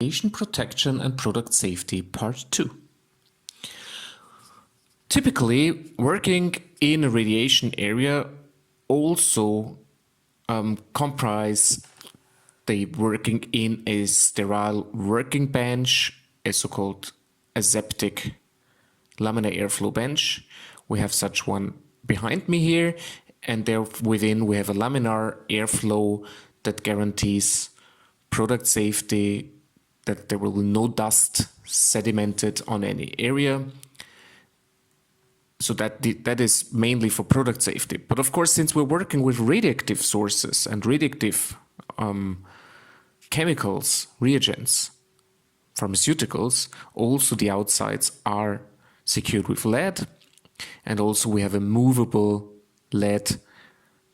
Radiation Protection and Product Safety Part 2. Typically, working in a radiation area also comprise the working in a sterile working bench, a so-called aseptic laminar airflow bench. We have such one behind me here, and there within we have a laminar airflow that guarantees product safety, that there will be no dust sedimented on any area. So that is mainly for product safety. But of course, since we're working with radioactive sources and radioactive chemicals, reagents, pharmaceuticals, also the outsides are secured with lead. And also we have a movable lead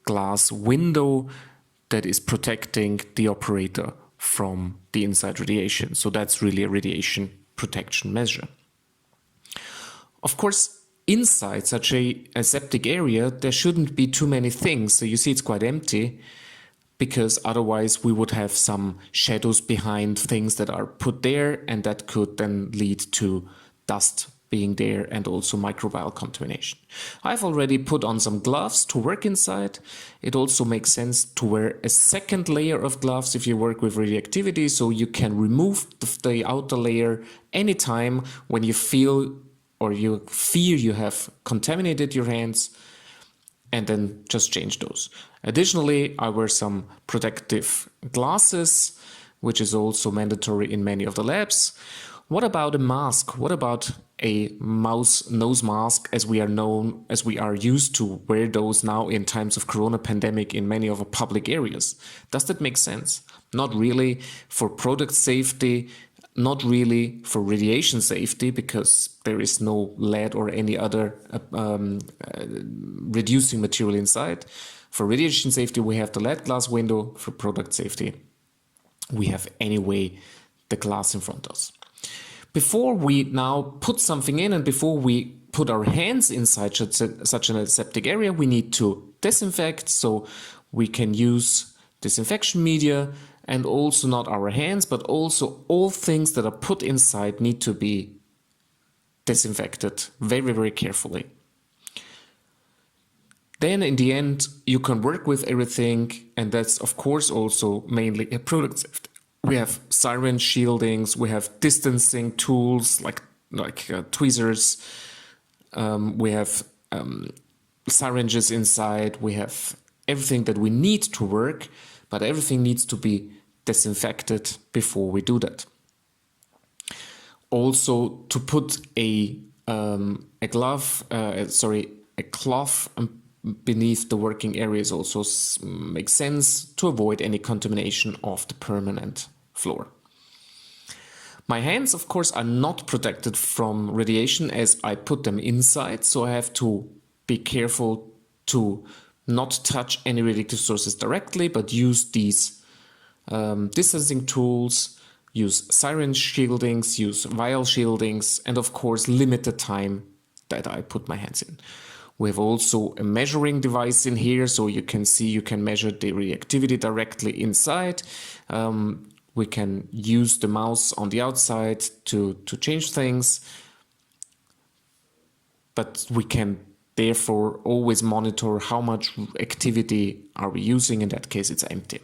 glass window that is protecting the operator from the inside radiation. So that's really a radiation protection measure. Of course, inside such a aseptic area, there shouldn't be too many things. So you see it's quite empty, because otherwise we would have some shadows behind things that are put there, and that could then lead to dust being there and also microbial contamination. I've already put on some gloves to work inside. It also makes sense to wear a second layer of gloves if you work with radioactivity, so you can remove the outer layer anytime when you feel or you fear you have contaminated your hands, and then just change those. Additionally, I wear some protective glasses, which is also mandatory in many of the labs. What about a mask? What about a nose mask, as we are used to wear those now in times of corona pandemic in many of our public areas? Does that make sense? Not really for product safety, not really for radiation safety, because there is no lead or any other reducing material inside. For radiation safety, we have the lead glass window. For product safety, we have anyway the glass in front of us. Before we now put something in and before we put our hands inside such an aseptic area, we need to disinfect. So we can use disinfection media, and also not our hands, but also all things that are put inside need to be disinfected very, very carefully. Then in the end, you can work with everything, and that's of course also mainly a product safety. We have syringe shieldings, we have distancing tools like tweezers, we have syringes inside, we have everything that we need to work, but everything needs to be disinfected before we do that. Also, to put a cloth beneath the working areas also makes sense to avoid any contamination of the permanent floor. My hands, of course, are not protected from radiation as I put them inside, so I have to be careful to not touch any radioactive sources directly, but use these distancing tools, use syringe shieldings, use vial shieldings, and of course limit the time that I put my hands in. We have also a measuring device in here, so you can see you can measure the reactivity directly inside. We can use the mouse on the outside to change things, but we can therefore always monitor how much activity are we using. In that case, it's empty.